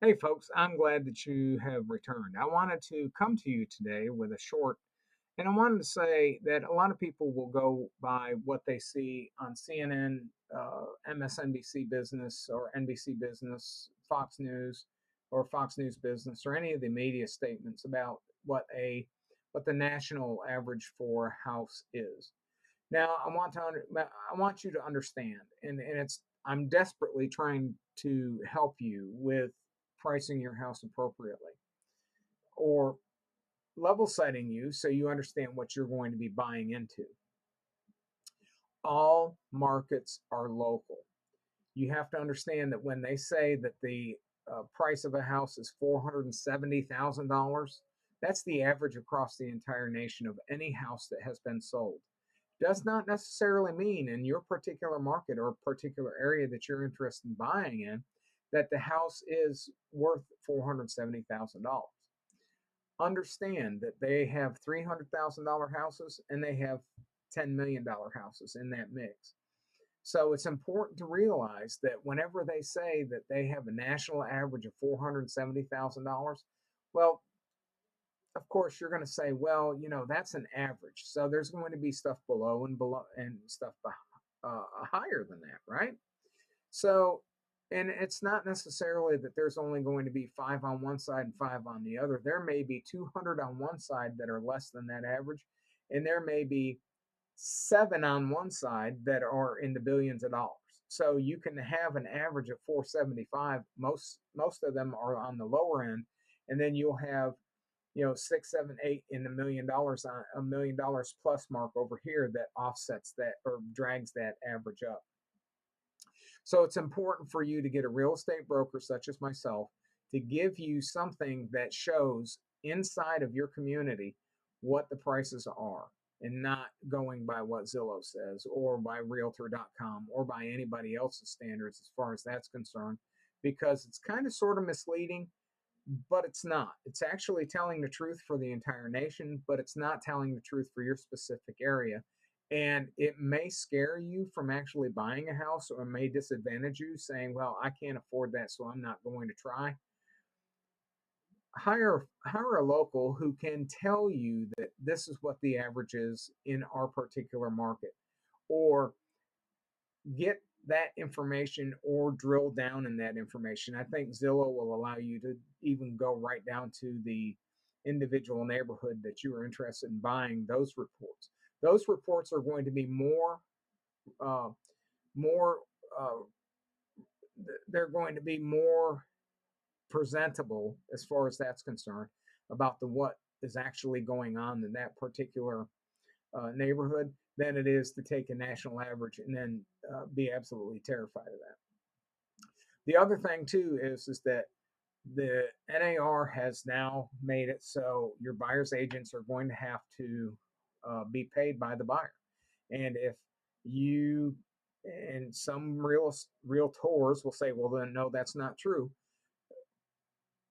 Hey, folks, I'm glad that you have returned. I wanted to come to you today with a short, and I wanted to say that a lot of people will go by what they see on CNN, MSNBC Business, or NBC Business, Fox News, or Fox News Business, or any of the media statements about what the national average for a house is. Now, I want you to understand, and it's I'm desperately trying to help you with pricing your house appropriately or level setting you so you understand what you're going to be buying into. All markets are local. You have to understand that when they say that the price of a house is $470,000, that's the average across the entire nation of any house that has been sold. Does not necessarily mean in your particular market or particular area that you're interested in buying in that the house is worth $470,000. Understand that they have $300,000 houses and they have $10 million houses in that mix. So it's important to realize that whenever they say that they have a national average of $470,000, well, of course you're going to say, well, that's an average. So there's going to be stuff below and stuff higher than that, right? So, and it's not necessarily that there's only going to be five on one side and five on the other. There may be 200 on one side that are less than that average, and there may be seven on one side that are in the billions of dollars. So you can have an average of 475. Most of them are on the lower end, and then you'll have six, seven, eight in the $1 million on $1 million plus mark over here that offsets that or drags that average up. So it's important for you to get a real estate broker such as myself to give you something that shows inside of your community what the prices are and not going by what Zillow says or by realtor.com or by anybody else's standards as far as that's concerned, because it's kind of sort of misleading, but it's not. It's actually telling the truth for the entire nation, but it's not telling the truth for your specific area. And it may scare you from actually buying a house or may disadvantage you saying, well, I can't afford that, so I'm not going to try. Hire a local who can tell you that this is what the average is in our particular market, or get that information or drill down in that information. I think Zillow will allow you to even go right down to the individual neighborhood that you are interested in buying those reports. Those reports are going to be uh, more, uh, they're going to be more presentable as far as that's concerned about the what is actually going on in that particular neighborhood than it is to take a national average and then be absolutely terrified of that. The other thing too is that the NAR has now made it so your buyer's agents are going to have to be paid by the buyer, and if you and some realtors will say, well, then no, that's not true.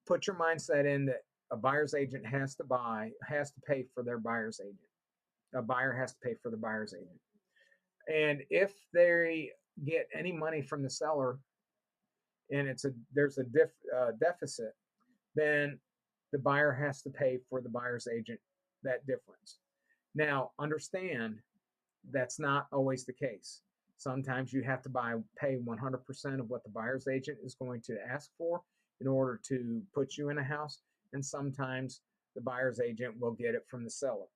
Put your mindset in that a buyer's agent has to pay for their buyer's agent. A buyer has to pay for the buyer's agent. And if they get any money from the seller and there's a deficit, then the buyer has to pay for the buyer's agent that difference. Now, understand that's not always the case. Sometimes you have to pay 100% of what the buyer's agent is going to ask for in order to put you in a house, and sometimes the buyer's agent will get it from the seller.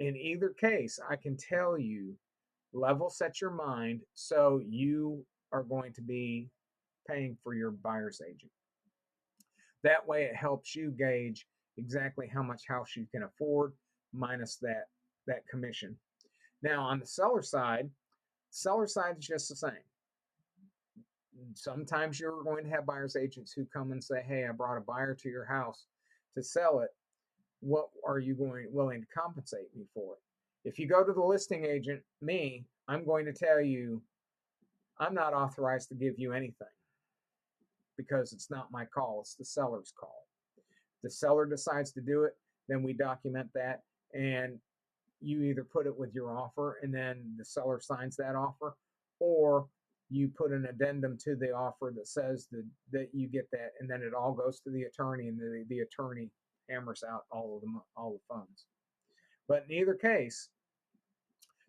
In either case, I can tell you, level set your mind so you are going to be paying for your buyer's agent. That way, it helps you gauge exactly how much house you can afford minus that commission. Now, on the seller side is just the same. Sometimes you're going to have buyer's agents who come and say, "Hey, I brought a buyer to your house to sell it. What are you willing to compensate me for it?" If you go to the listing agent, I'm going to tell you I'm not authorized to give you anything because it's not my call, it's the seller's call. The seller decides to do it, then we document that, and you either put it with your offer and then the seller signs that offer, or you put an addendum to the offer that says that you get that, and then it all goes to the attorney, and the attorney hammers out all the funds. But in either case,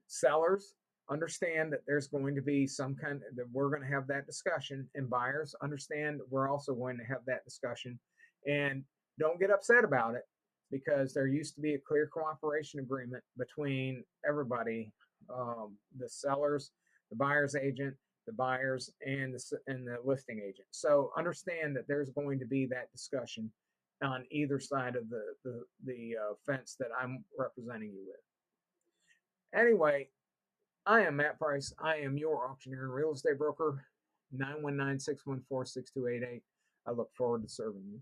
sellers understand that there's going to be some kind of, that we're going to have that discussion, and buyers understand we're also going to have that discussion. And don't get upset about it, because there used to be a clear cooperation agreement between everybody, the sellers, the buyer's agent, the buyers, and the listing agent. So understand that there's going to be that discussion on either side of the fence that I'm representing you with. Anyway, I am Matt Price. I am your auctioneer and real estate broker. 919-614-6288. I look forward to serving you.